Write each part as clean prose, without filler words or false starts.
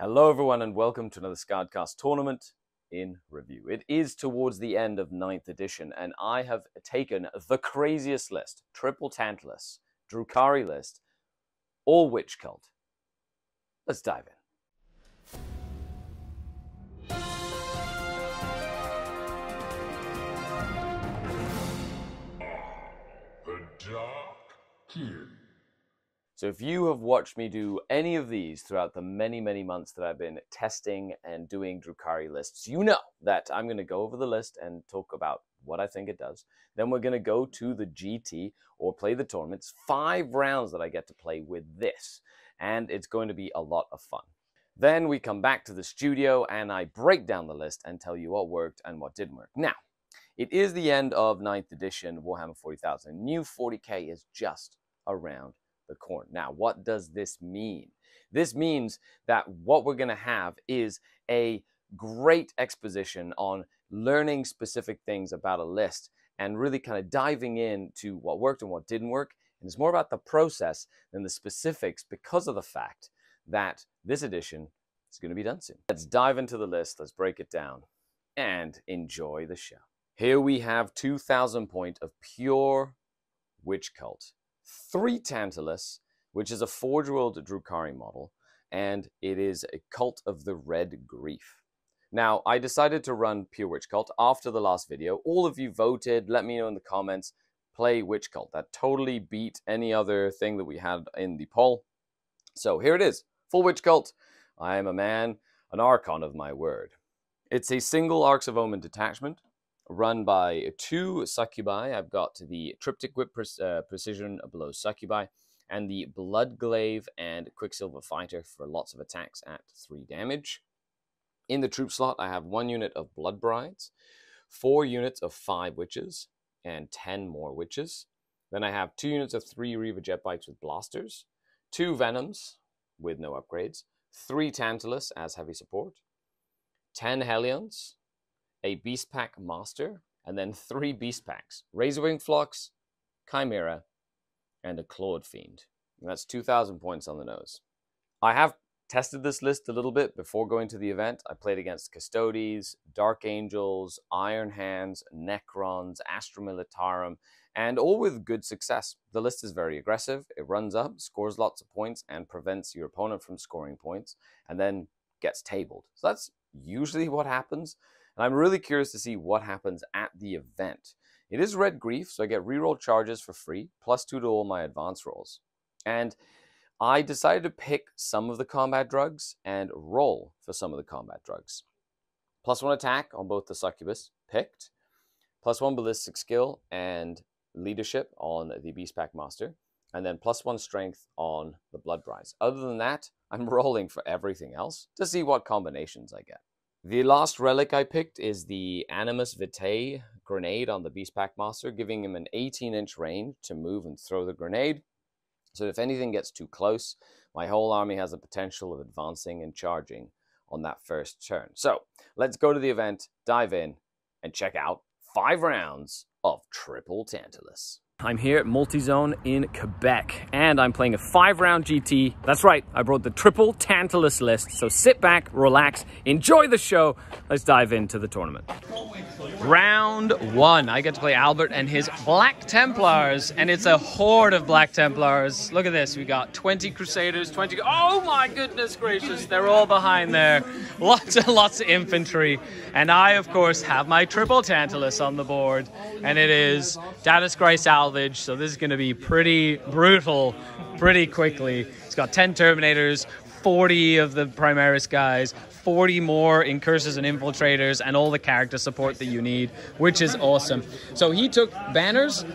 Hello everyone and welcome to another Skaredcast tournament in review. It is towards the end of 9th edition and I have taken the craziest list, triple Tantalus, Drukhari list, all witch cult. Let's dive in. The Dark Kid. So if you have watched me do any of these throughout the many months that I've been testing and doing Drukhari lists, you know that I'm going to go over the list and talk about what I think it does. Then we're going to go to the GT or play the tournaments. 5 rounds that I get to play with this. And it's going to be a lot of fun. Then we come back to the studio and I break down the list and tell you what worked and what didn't work. Now, it is the end of 9th edition Warhammer 40,000. New 40k is just around the corner. Now, what does this mean? This means that what we're going to have is a great exposition on learning specific things about a list and really kind of diving into what worked and what didn't work. And it's more about the process than the specifics because of the fact that this edition is going to be done soon. Let's dive into the list, let's break it down, and enjoy the show. Here we have 2,000 point of pure witch cult. 3 Tantalus, which is a Forge World Drukhari model, and it is a cult of the Red Grief. Now, I decided to run Pure Witch Cult after the last video. All of you voted, let me know in the comments, play Witch Cult. That totally beat any other thing that we had in the poll. So here it is, full Witch Cult. I am a man, an Archon of my word. It's a single Arcs of Omen detachment, run by 2 Succubi. I've got the Triptych Whip Precision below Succubi, and the Bloodglaive and Quicksilver Fighter for lots of attacks at 3 damage. In the troop slot, I have 1 unit of Blood Brides, 4 units of 5 Witches, and 10 more Witches. Then I have 2 units of 3 Reaver Jet Bikes with Blasters, 2 Venoms with no upgrades, 3 Tantalus as heavy support, 10 Hellions, a Beast Pack Master, and then 3 Beast Packs, Razorwing Phlox, Chimera, and a Clawed Fiend. And that's 2,000 points on the nose. I have tested this list a little bit before going to the event. I played against Custodes, Dark Angels, Iron Hands, Necrons, Astra Militarum, and all with good success. The list is very aggressive. It runs up, scores lots of points, and prevents your opponent from scoring points, and then gets tabled. So that's usually what happens. And I'm really curious to see what happens at the event. It is Red Grief, so I get reroll charges for free, +2 to all my advance rolls. And I decided to pick some of the combat drugs and roll for some of the combat drugs. +1 attack on both the Succubus, picked. +1 ballistic skill and leadership on the Beast Pack Master. And then +1 strength on the Blood Brides. Other than that, I'm rolling for everything else to see what combinations I get. The last relic I picked is the Animus Vitae grenade on the Beast Pack Master, giving him an 18-inch range to move and throw the grenade. So if anything gets too close, my whole army has the potential of advancing and charging on that first turn. So let's go to the event, dive in, and check out 5 rounds of triple Tantalus. I'm here at Multizone in Quebec, and I'm playing a 5-round GT. That's right, I brought the triple Tantalus list, so sit back, relax, enjoy the show. Let's dive into the tournament. Round 1, I get to play Albert and his Black Templars, and it's a horde of Black Templars. Look at this, we got 20 Crusaders, 20... Oh my goodness gracious, they're all behind there. Lots of infantry. And I, of course, have my triple Tantalus on the board, and it is Data Scry Salvage, so this is going to be pretty brutal pretty quickly. It's got 10 Terminators, 40 of the Primaris guys, 40 more in Curses and Infiltrators, and all the character support that you need, which is awesome. So he took Banners,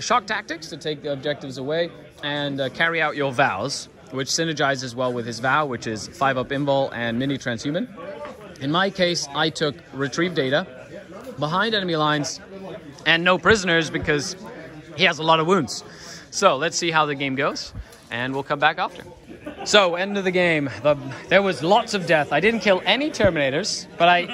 Shock Tactics to take the objectives away, and Carry Out Your Vows, which synergizes well with his vow, which is 5-up Invul and Mini Transhuman. In my case, I took Retrieve Data, behind enemy lines, and no prisoners because he has a lot of wounds. So let's see how the game goes, and we'll come back after. So, end of the game. There was lots of death. I didn't kill any Terminators, but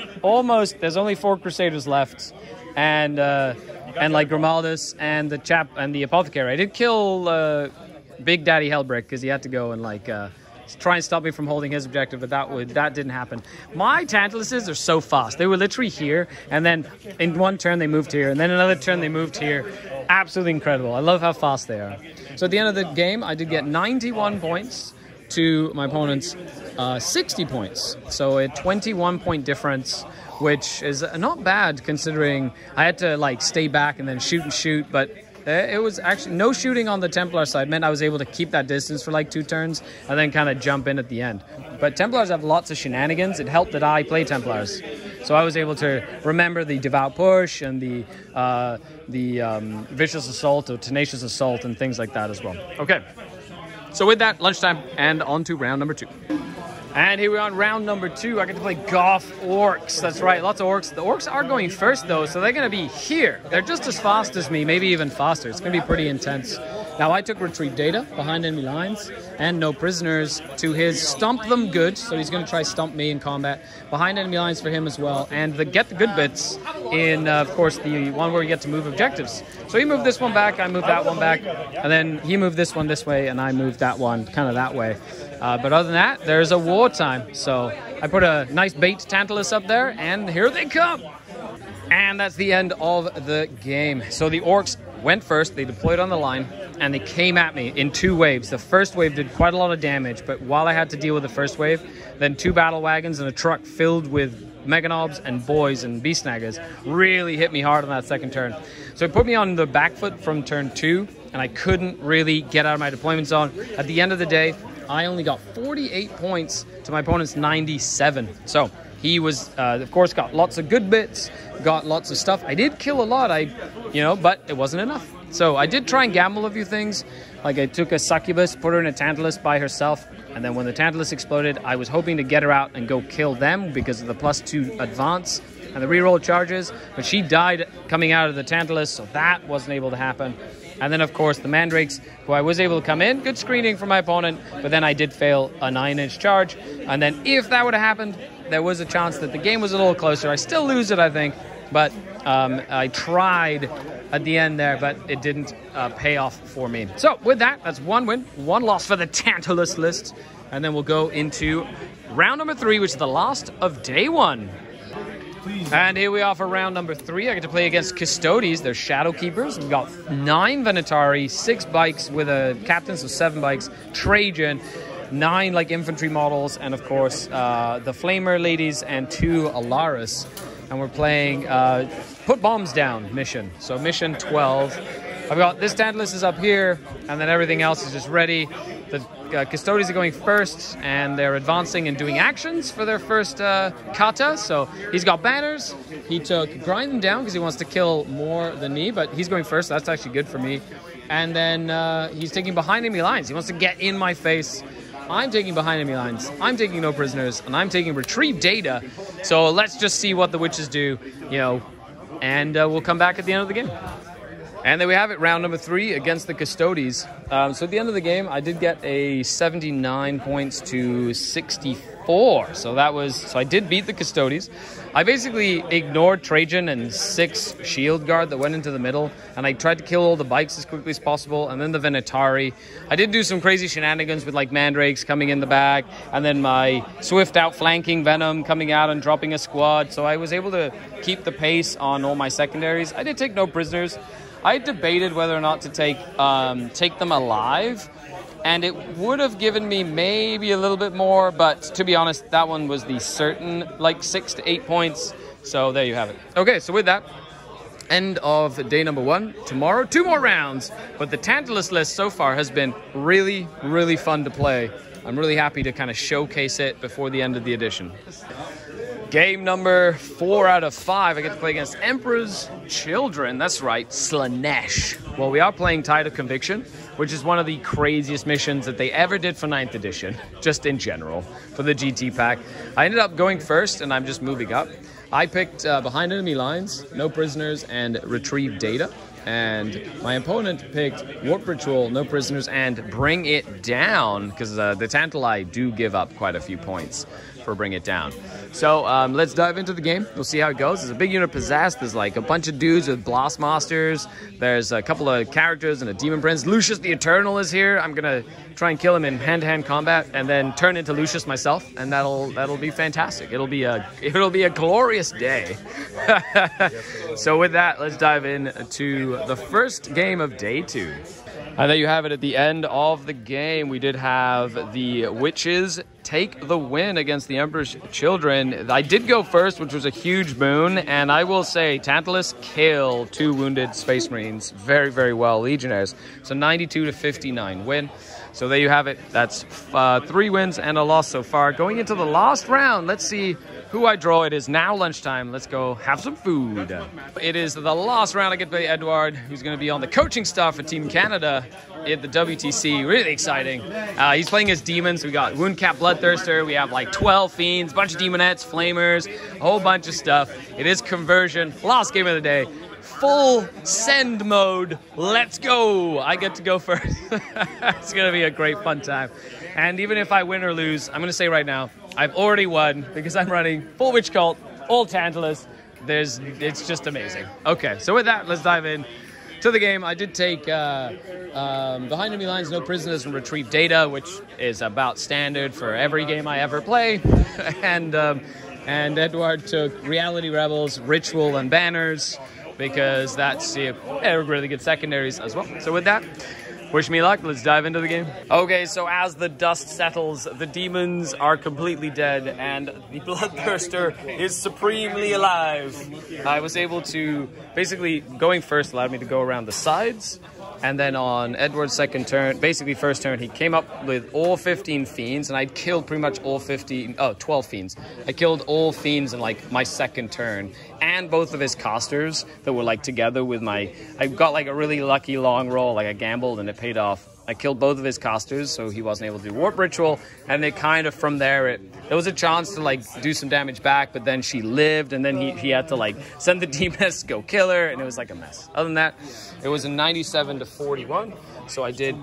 there's only 4 Crusaders left, and like Grimaldus and the Apothecary. I did kill Big Daddy Hellbrick because he had to go and try and stop me from holding his objective, but that didn't happen. My Tantaluses are so fast. They were literally here, and then in one turn they moved here, and then another turn they moved here. Absolutely incredible. I love how fast they are. So at the end of the game, I did get 91 points to my opponent's 60 points. So a 21-point difference, which is not bad considering I had to like stay back and then shoot, but it was actually no shooting on the Templar side meant I was able to keep that distance for like 2 turns and then kind of jump in at the end. But Templars have lots of shenanigans. It helped that I play Templars. So I was able to remember the Devout Push and the Vicious Assault or Tenacious Assault and things like that as well. Okay, so with that, lunchtime and on to round number 2. And here we are on round number 2. I get to play Goth Orcs. That's right, lots of Orcs. The Orcs are going first, though, so they're going to be here. They're just as fast as me, maybe even faster. It's going to be pretty intense. Now, I took Retrieve Data behind enemy lines and no prisoners to his Stomp Them Good. So he's going to try stomp me in combat. Behind enemy lines for him as well. And the Get the Good bits in, of course, the one where we get to move objectives. So he moved this one back, I moved that one back. And then he moved this one this way, and I moved that one kind of that way. But other than that, there's a wartime. So I put a nice bait Tantalus up there, and here they come. And that's the end of the game. So the Orcs went first, they deployed on the line, and they came at me in 2 waves. The first wave did quite a lot of damage, but while I had to deal with the first wave, then 2 battle wagons and a truck filled with Meganobs and boys and beast snaggers really hit me hard on that second turn. So it put me on the back foot from turn 2, and I couldn't really get out of my deployment zone. At the end of the day, I only got 48 points to my opponent's 97. So he was, of course, got lots of good bits, got lots of stuff. I did kill a lot, but it wasn't enough. So I did try and gamble a few things. Like I took a succubus, put her in a Tantalus by herself, and then when the Tantalus exploded, I was hoping to get her out and go kill them because of the +2 advance and the reroll charges. But she died coming out of the Tantalus, so that wasn't able to happen. And then, of course, the Mandrakes, who I was able to come in. Good screening for my opponent, but then I did fail a 9-inch charge. And then if that would have happened, there was a chance that the game was a little closer. I still lose it, I think, but I tried at the end there, but it didn't pay off for me. So with that, that's 1 win, 1 loss for the Tantalus list. And then we'll go into round number 3, which is the last of day 1. And here we are for round number 3. I get to play against Custodes. They're Shadow Keepers. We've got 9 Venatari, 6 bikes with a captain, so 7 bikes. Trajan, 9 like infantry models, and of course the Flamer ladies and 2 Alaris. And we're playing Put Bombs Down mission. So mission 12. I've got this Tantalus is up here, and then everything else is just ready. The Custodes are going first, and they're advancing and doing actions for their first kata. So he's got banners. He took Grind Them Down because he wants to kill more than me, but he's going first. That's actually good for me. And then he's taking behind enemy lines. He wants to get in my face. I'm taking behind enemy lines. I'm taking no prisoners, and I'm taking Retrieve Data. So let's just see what the witches do, and we'll come back at the end of the game. And there we have it, round number 3 against the Custodes. So at the end of the game, I did get a 79 points to 64. So I did beat the Custodes. I basically ignored Trajan and 6 shield guard that went into the middle, and I tried to kill all the bikes as quickly as possible, and then the Venatari. I did do some crazy shenanigans with like Mandrakes coming in the back, and then my swift outflanking Venom coming out and dropping a squad. So I was able to keep the pace on all my secondaries. I did take no prisoners. I debated whether or not to take them alive, and it would have given me maybe a little bit more, but to be honest, that one was the certain, like 6 to 8 points. So there you have it. Okay, so with that, end of day number 1. Tomorrow, 2 more rounds, but the Tantalus list so far has been really, really fun to play. I'm really happy to kind of showcase it before the end of the edition. Game number 4 out of 5. I get to play against Emperor's Children. That's right, Slanesh. Well, we are playing Tide of Conviction, which is one of the craziest missions that they ever did for 9th edition, just in general, for the GT pack. I ended up going first, and I'm just moving up. I picked behind enemy lines, no prisoners, and Retrieve Data. And my opponent picked Warp Ritual, No Prisoners, and Bring It Down, because the Tantali do give up quite a few points for Bring It Down. So let's dive into the game. We'll see how it goes. There's a big unit possessed. There's like a bunch of dudes with Blast Masters. There's a couple of characters and a Demon Prince. Lucius the Eternal is here. I'm going to try and kill him in hand-to-hand combat and then turn into Lucius myself, and that'll be fantastic. It'll be a glorious day. So with that, let's dive into the first game of day 2. And there you have it. At the end of the game, we did have the Witches take the win against the Emperor's Children. I did go first, which was a huge boon, and I will say Tantalus killed 2 wounded Space Marines very, very well, Legionnaires. So 92 to 59 win. So there you have it. That's 3 wins and a loss so far. Going into the last round, let's see who I draw. It is now lunchtime. Let's go have some food. It is the last round. I get to play Edward, who's going to be on the coaching staff for Team Canada at the WTC. Really exciting. He's playing as demons. We got Woundcap Bloodthirster. We have like 12 Fiends, a bunch of Demonettes, Flamers, a whole bunch of stuff. It is conversion. Last game of the day. Full send mode. Let's go. I get to go first. It's going to be a great fun time. And even if I win or lose, I'm going to say right now, I've already won because I'm running full Witch Cult, all Tantalus. It's just amazing. Okay, so with that, let's dive in to the game. I did take Behind Enemy Lines, No Prisoners, and Retrieve Data, which is about standard for every game I ever play. And Edward took Reality Rebels, Ritual, and Banners, because that's really good secondaries as well. So with that, wish me luck. Let's dive into the game. Okay, so as the dust settles, the demons are completely dead, and the Bloodthirster is supremely alive. I was able to, basically, going first allowed me to go around the sides, and then on Edward's second turn, basically first turn, he came up with all 15 Fiends, and I killed pretty much all 12 Fiends. I killed all Fiends in like my second turn, and both of his casters that were like together with I got like a really lucky long roll, like I gambled and it paid off. I killed both of his casters, so he wasn't able to do Warp Ritual, and it kind of, from there, there was a chance to like do some damage back, but then she lived, and then he had to like send the Demoness to go kill her, and it was like a mess. Other than that, it was a 97 to 41, so I did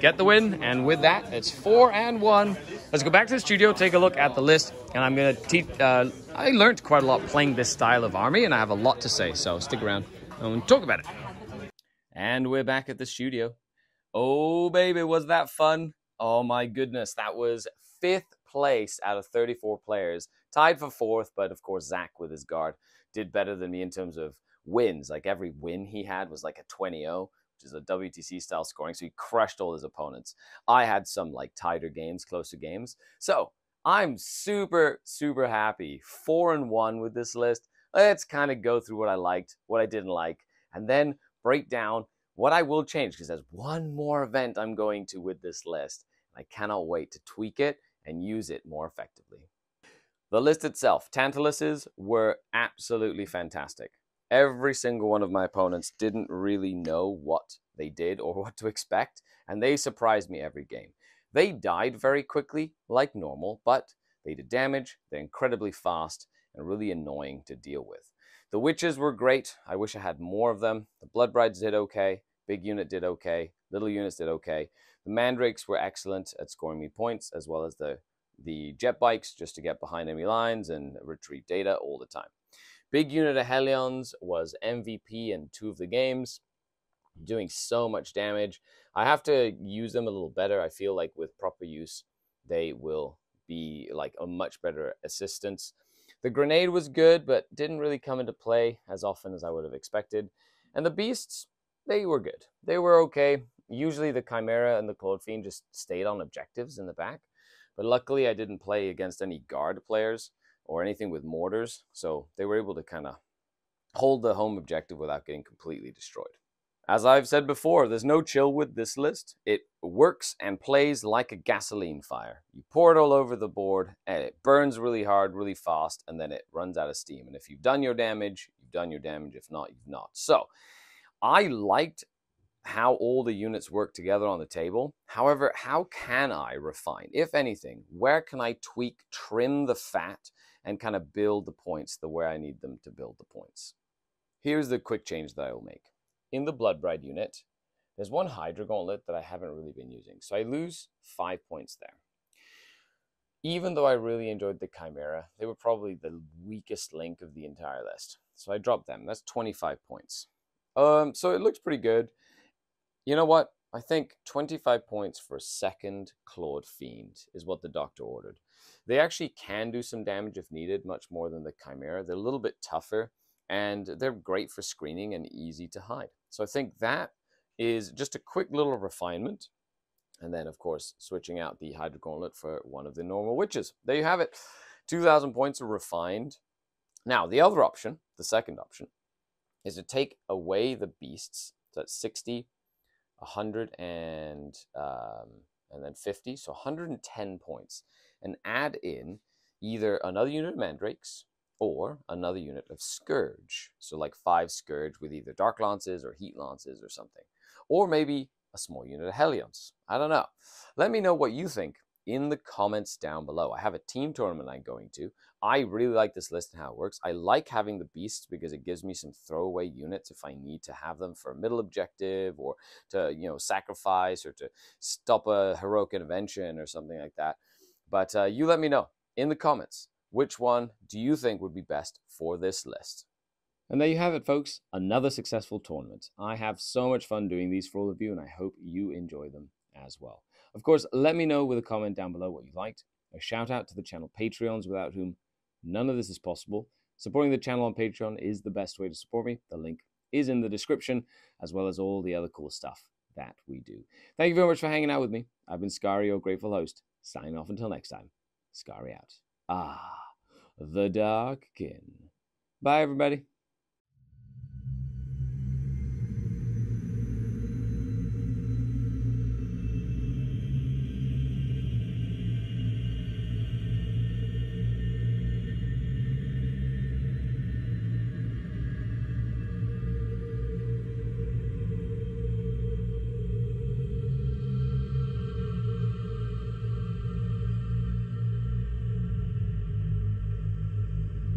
get the win, and with that, it's 4-1. Let's go back to the studio, take a look at the list, and I'm going to teach, I learned quite a lot playing this style of army, and I have a lot to say, so stick around and talk about it. And we're back at the studio. Oh, baby, was that fun? Oh, my goodness. That was 5th place out of 34 players. Tied for 4th, but of course, Zach with his guard did better than me in terms of wins. Like every win he had was like a 20-0, which is a WTC style scoring. So he crushed all his opponents. I had some like tighter games, closer games. So I'm super, super happy. 4-1 with this list. Let's kind of go through what I liked, what I didn't like, and then break down what I will change, because there's one more event I'm going to with this list. I cannot wait to tweak it and use it more effectively. The list itself, Tantaluses were absolutely fantastic. Every single one of my opponents didn't really know what they did or what to expect, and they surprised me every game. They died very quickly, like normal, but they did damage, they're incredibly fast, and really annoying to deal with. The Witches were great. I wish I had more of them. The Blood Brides did okay. Big unit did okay. Little units did okay. The Mandrakes were excellent at scoring me points, as well as the Jet Bikes, just to get behind enemy lines and retrieve data all the time. Big unit of Hellions was MVP in 2 of the games, doing so much damage. I have to use them a little better. I feel like with proper use, they will be like a much better assistance. The Grenade was good, but didn't really come into play as often as I would have expected. And the Beasts, they were good. They were okay. Usually the Chimera and the Cold Fiend just stayed on objectives in the back. But luckily I didn't play against any guard players or anything with mortars, so they were able to kind of hold the home objective without getting completely destroyed. As I've said before, there's no chill with this list. It works and plays like a gasoline fire. You pour it all over the board, and it burns really hard, really fast, and then it runs out of steam. And if you've done your damage, you've done your damage. If not, you've not. So I liked how all the units work together on the table. However, how can I refine, if anything? Where can I tweak, trim the fat, and kind of build the points the way I need them to build the points? Here's the quick change that I will make. in the Blood Bride unit, there's one Hydra Gauntlet that I haven't really been using. So I lose 5 points there. Even though I really enjoyed the Chimera, they were probably the weakest link of the entire list. So I dropped them. That's 25 points. So it looks pretty good. You know what? I think 25 points for a second Clawed Fiend is what the Doctor ordered. They actually can do some damage if needed, much more than the Chimera. They're a little bit tougher, and they're great for screening and easy to hide. So I think that is just a quick little refinement. And then, of course, switching out the Hydra Gauntlet for one of the normal witches. There you have it. 2,000 points are refined. Now, the other option, the second option, is to take away the beasts. So that's 60, 100, and then 50. So 110 points. And add in either another unit of Mandrakes or another unit of Scourge. So like 5 Scourge with either Dark Lances or Heat Lances or something. Or maybe a small unit of Hellions. I don't know. Let me know what you think in the comments down below. I have a team tournament I'm going to. I really like this list and how it works. I like having the beasts because it gives me some throwaway units if I need to have them for a middle objective or to, sacrifice or to stop a heroic intervention or something like that. But you let me know in the comments, which one do you think would be best for this list? And there you have it, folks. Another successful tournament. I have so much fun doing these for all of you, and I hope you enjoy them as well. Of course, let me know with a comment down below what you liked. A shout out to the channel Patreons, without whom none of this is possible. Supporting the channel on Patreon is the best way to support me. The link is in the description, as well as all the other cool stuff that we do. Thank you very much for hanging out with me. I've been Skari, your grateful host. Signing off until next time. Skari out. The Dark Kin. Bye, everybody.